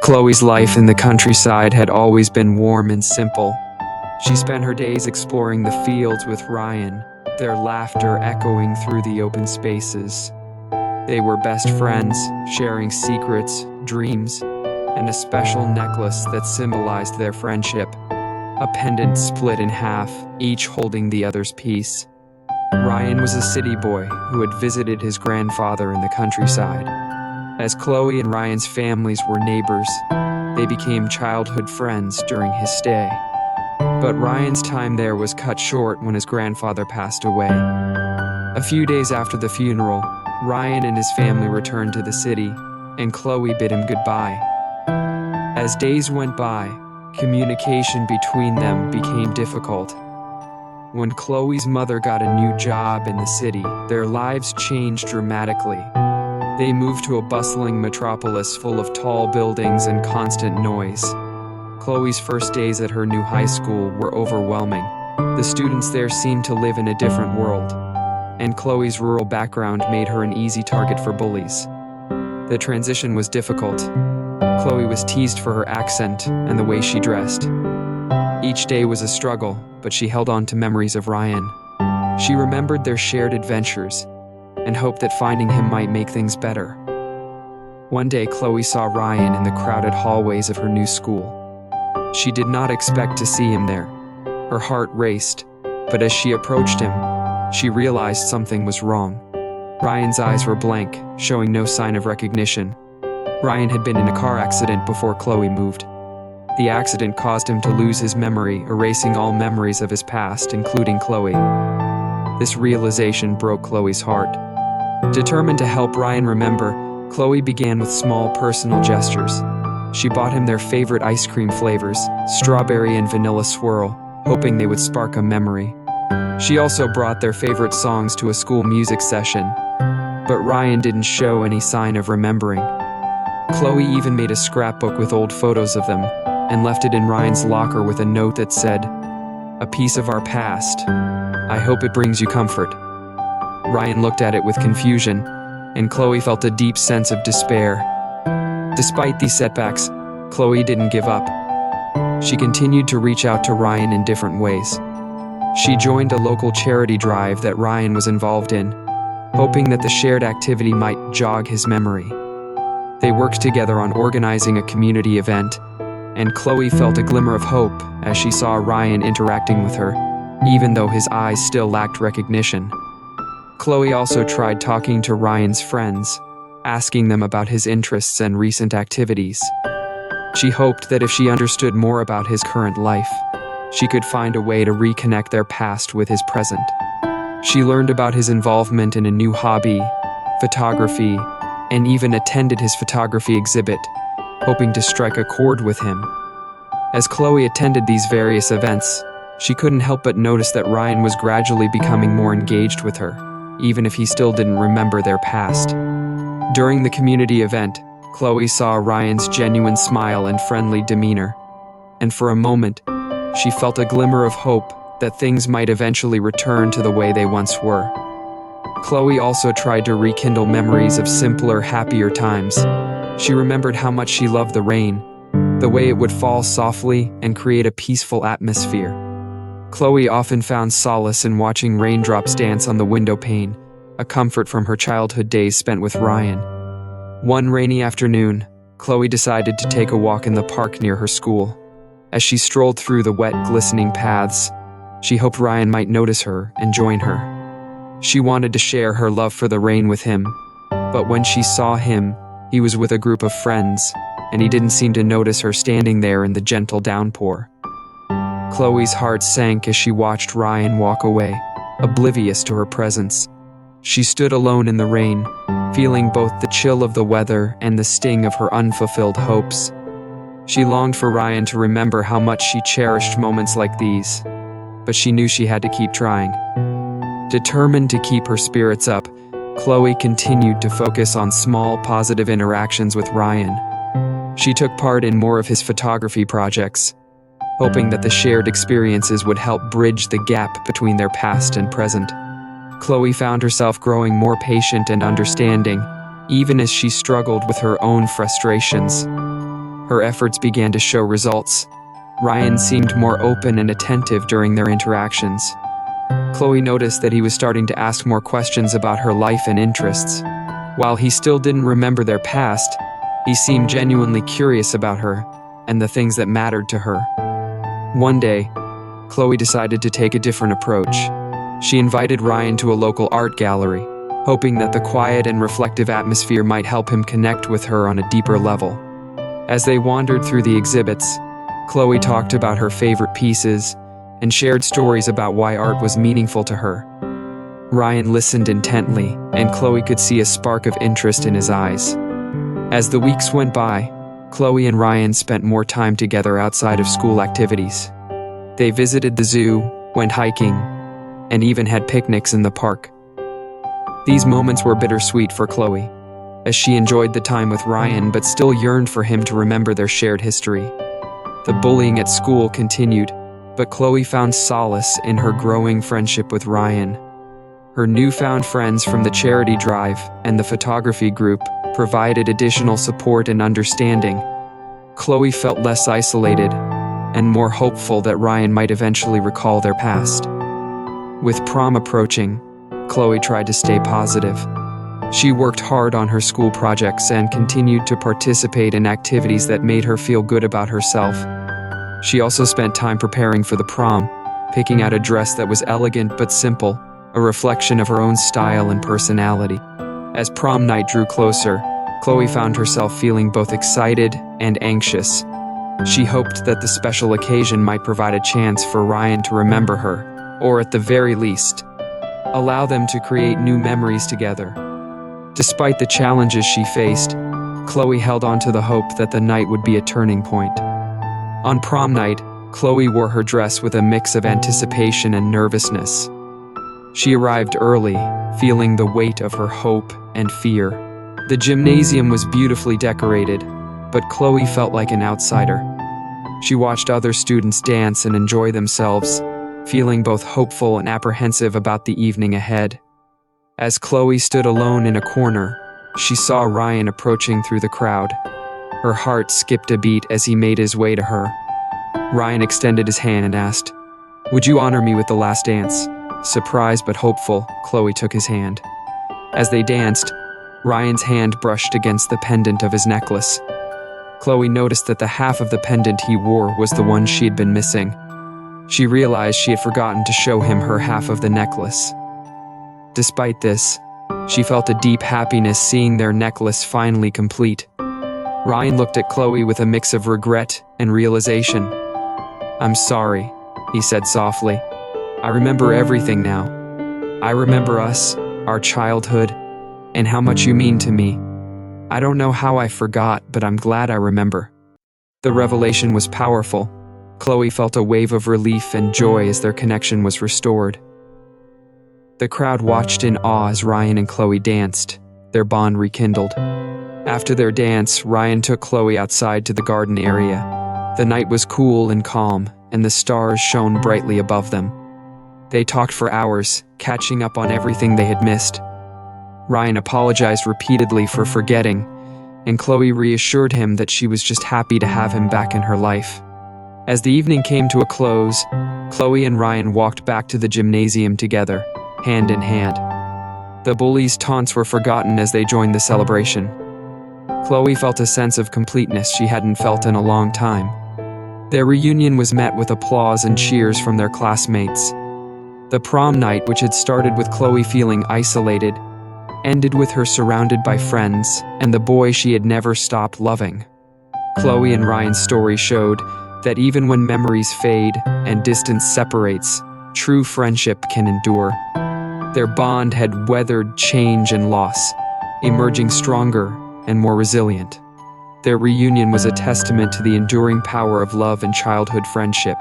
Chloe's life in the countryside had always been warm and simple. She spent her days exploring the fields with Ryan, their laughter echoing through the open spaces. They were best friends, sharing secrets, dreams, and a special necklace that symbolized their friendship. A pendant split in half, each holding the other's piece. Ryan was a city boy who had visited his grandfather in the countryside. As Chloe and Ryan's families were neighbors, they became childhood friends during his stay. But Ryan's time there was cut short when his grandfather passed away. A few days after the funeral, Ryan and his family returned to the city, and Chloe bid him goodbye. As days went by, communication between them became difficult. When Chloe's mother got a new job in the city, their lives changed dramatically. They moved to a bustling metropolis full of tall buildings and constant noise. Chloe's first days at her new high school were overwhelming. The students there seemed to live in a different world, and Chloe's rural background made her an easy target for bullies. The transition was difficult. Chloe was teased for her accent and the way she dressed. Each day was a struggle, but she held on to memories of Ryan. She remembered their shared adventures and hoped that finding him might make things better. One day, Chloe saw Ryan in the crowded hallways of her new school. She did not expect to see him there. Her heart raced, but as she approached him, she realized something was wrong. Ryan's eyes were blank, showing no sign of recognition. Ryan had been in a car accident before Chloe moved. The accident caused him to lose his memory, erasing all memories of his past, including Chloe. This realization broke Chloe's heart. Determined to help Ryan remember, Chloe began with small personal gestures. She bought him their favorite ice cream flavors, strawberry and vanilla swirl, hoping they would spark a memory. She also brought their favorite songs to a school music session, but Ryan didn't show any sign of remembering. Chloe even made a scrapbook with old photos of them and left it in Ryan's locker with a note that said, "A piece of our past. I hope it brings you comfort." Ryan looked at it with confusion, and Chloe felt a deep sense of despair. Despite these setbacks, Chloe didn't give up. She continued to reach out to Ryan in different ways. She joined a local charity drive that Ryan was involved in, hoping that the shared activity might jog his memory. They worked together on organizing a community event, and Chloe felt a glimmer of hope as she saw Ryan interacting with her, even though his eyes still lacked recognition. Chloe also tried talking to Ryan's friends, asking them about his interests and recent activities. She hoped that if she understood more about his current life, she could find a way to reconnect their past with his present. She learned about his involvement in a new hobby, photography, and even attended his photography exhibit, hoping to strike a chord with him. As Chloe attended these various events, she couldn't help but notice that Ryan was gradually becoming more engaged with her, even if he still didn't remember their past. During the community event, Chloe saw Ryan's genuine smile and friendly demeanor, and for a moment, she felt a glimmer of hope that things might eventually return to the way they once were. Chloe also tried to rekindle memories of simpler, happier times. She remembered how much she loved the rain, the way it would fall softly and create a peaceful atmosphere. Chloe often found solace in watching raindrops dance on the window pane, a comfort from her childhood days spent with Ryan. One rainy afternoon, Chloe decided to take a walk in the park near her school. As she strolled through the wet, glistening paths, she hoped Ryan might notice her and join her. She wanted to share her love for the rain with him, but when she saw him, he was with a group of friends, and he didn't seem to notice her standing there in the gentle downpour. Chloe's heart sank as she watched Ryan walk away, oblivious to her presence. She stood alone in the rain, feeling both the chill of the weather and the sting of her unfulfilled hopes. She longed for Ryan to remember how much she cherished moments like these, but she knew she had to keep trying. Determined to keep her spirits up, Chloe continued to focus on small, positive interactions with Ryan. She took part in more of his photography projects, hoping that the shared experiences would help bridge the gap between their past and present. Chloe found herself growing more patient and understanding, even as she struggled with her own frustrations. Her efforts began to show results. Ryan seemed more open and attentive during their interactions. Chloe noticed that he was starting to ask more questions about her life and interests. While he still didn't remember their past, he seemed genuinely curious about her and the things that mattered to her. One day, Chloe decided to take a different approach. She invited Ryan to a local art gallery, hoping that the quiet and reflective atmosphere might help him connect with her on a deeper level. As they wandered through the exhibits, Chloe talked about her favorite pieces and shared stories about why art was meaningful to her. Ryan listened intently, and Chloe could see a spark of interest in his eyes. As the weeks went by, Chloe and Ryan spent more time together outside of school activities. They visited the zoo, went hiking, and even had picnics in the park. These moments were bittersweet for Chloe, as she enjoyed the time with Ryan but still yearned for him to remember their shared history. The bullying at school continued, but Chloe found solace in her growing friendship with Ryan. Her newfound friends from the charity drive and the photography group provided additional support and understanding. Chloe felt less isolated and more hopeful that Ryan might eventually recall their past. With prom approaching, Chloe tried to stay positive. She worked hard on her school projects and continued to participate in activities that made her feel good about herself. She also spent time preparing for the prom, picking out a dress that was elegant but simple, a reflection of her own style and personality. As prom night drew closer, Chloe found herself feeling both excited and anxious. She hoped that the special occasion might provide a chance for Ryan to remember her, or at the very least, allow them to create new memories together. Despite the challenges she faced, Chloe held on to the hope that the night would be a turning point. On prom night, Chloe wore her dress with a mix of anticipation and nervousness. She arrived early, feeling the weight of her hope and fear. The gymnasium was beautifully decorated, but Chloe felt like an outsider. She watched other students dance and enjoy themselves, feeling both hopeful and apprehensive about the evening ahead. As Chloe stood alone in a corner, she saw Ryan approaching through the crowd. Her heart skipped a beat as he made his way to her. Ryan extended his hand and asked, "Would you honor me with the last dance?" Surprised but hopeful, Chloe took his hand. As they danced, Ryan's hand brushed against the pendant of his necklace. Chloe noticed that the half of the pendant he wore was the one she had been missing. She realized she had forgotten to show him her half of the necklace. Despite this, she felt a deep happiness seeing their necklace finally complete. Ryan looked at Chloe with a mix of regret and realization. "I'm sorry," he said softly. "I remember everything now. I remember us, our childhood, and how much you mean to me. I don't know how I forgot, but I'm glad I remember." The revelation was powerful. Chloe felt a wave of relief and joy as their connection was restored. The crowd watched in awe as Ryan and Chloe danced, their bond rekindled. After their dance, Ryan took Chloe outside to the garden area. The night was cool and calm, and the stars shone brightly above them. They talked for hours, catching up on everything they had missed. Ryan apologized repeatedly for forgetting, and Chloe reassured him that she was just happy to have him back in her life. As the evening came to a close, Chloe and Ryan walked back to the gymnasium together, hand in hand. The bullies' taunts were forgotten as they joined the celebration. Chloe felt a sense of completeness she hadn't felt in a long time. Their reunion was met with applause and cheers from their classmates. The prom night, which had started with Chloe feeling isolated, ended with her surrounded by friends and the boy she had never stopped loving. Chloe and Ryan's story showed that even when memories fade and distance separates, true friendship can endure. Their bond had weathered change and loss, emerging stronger and more resilient. Their reunion was a testament to the enduring power of love and childhood friendship.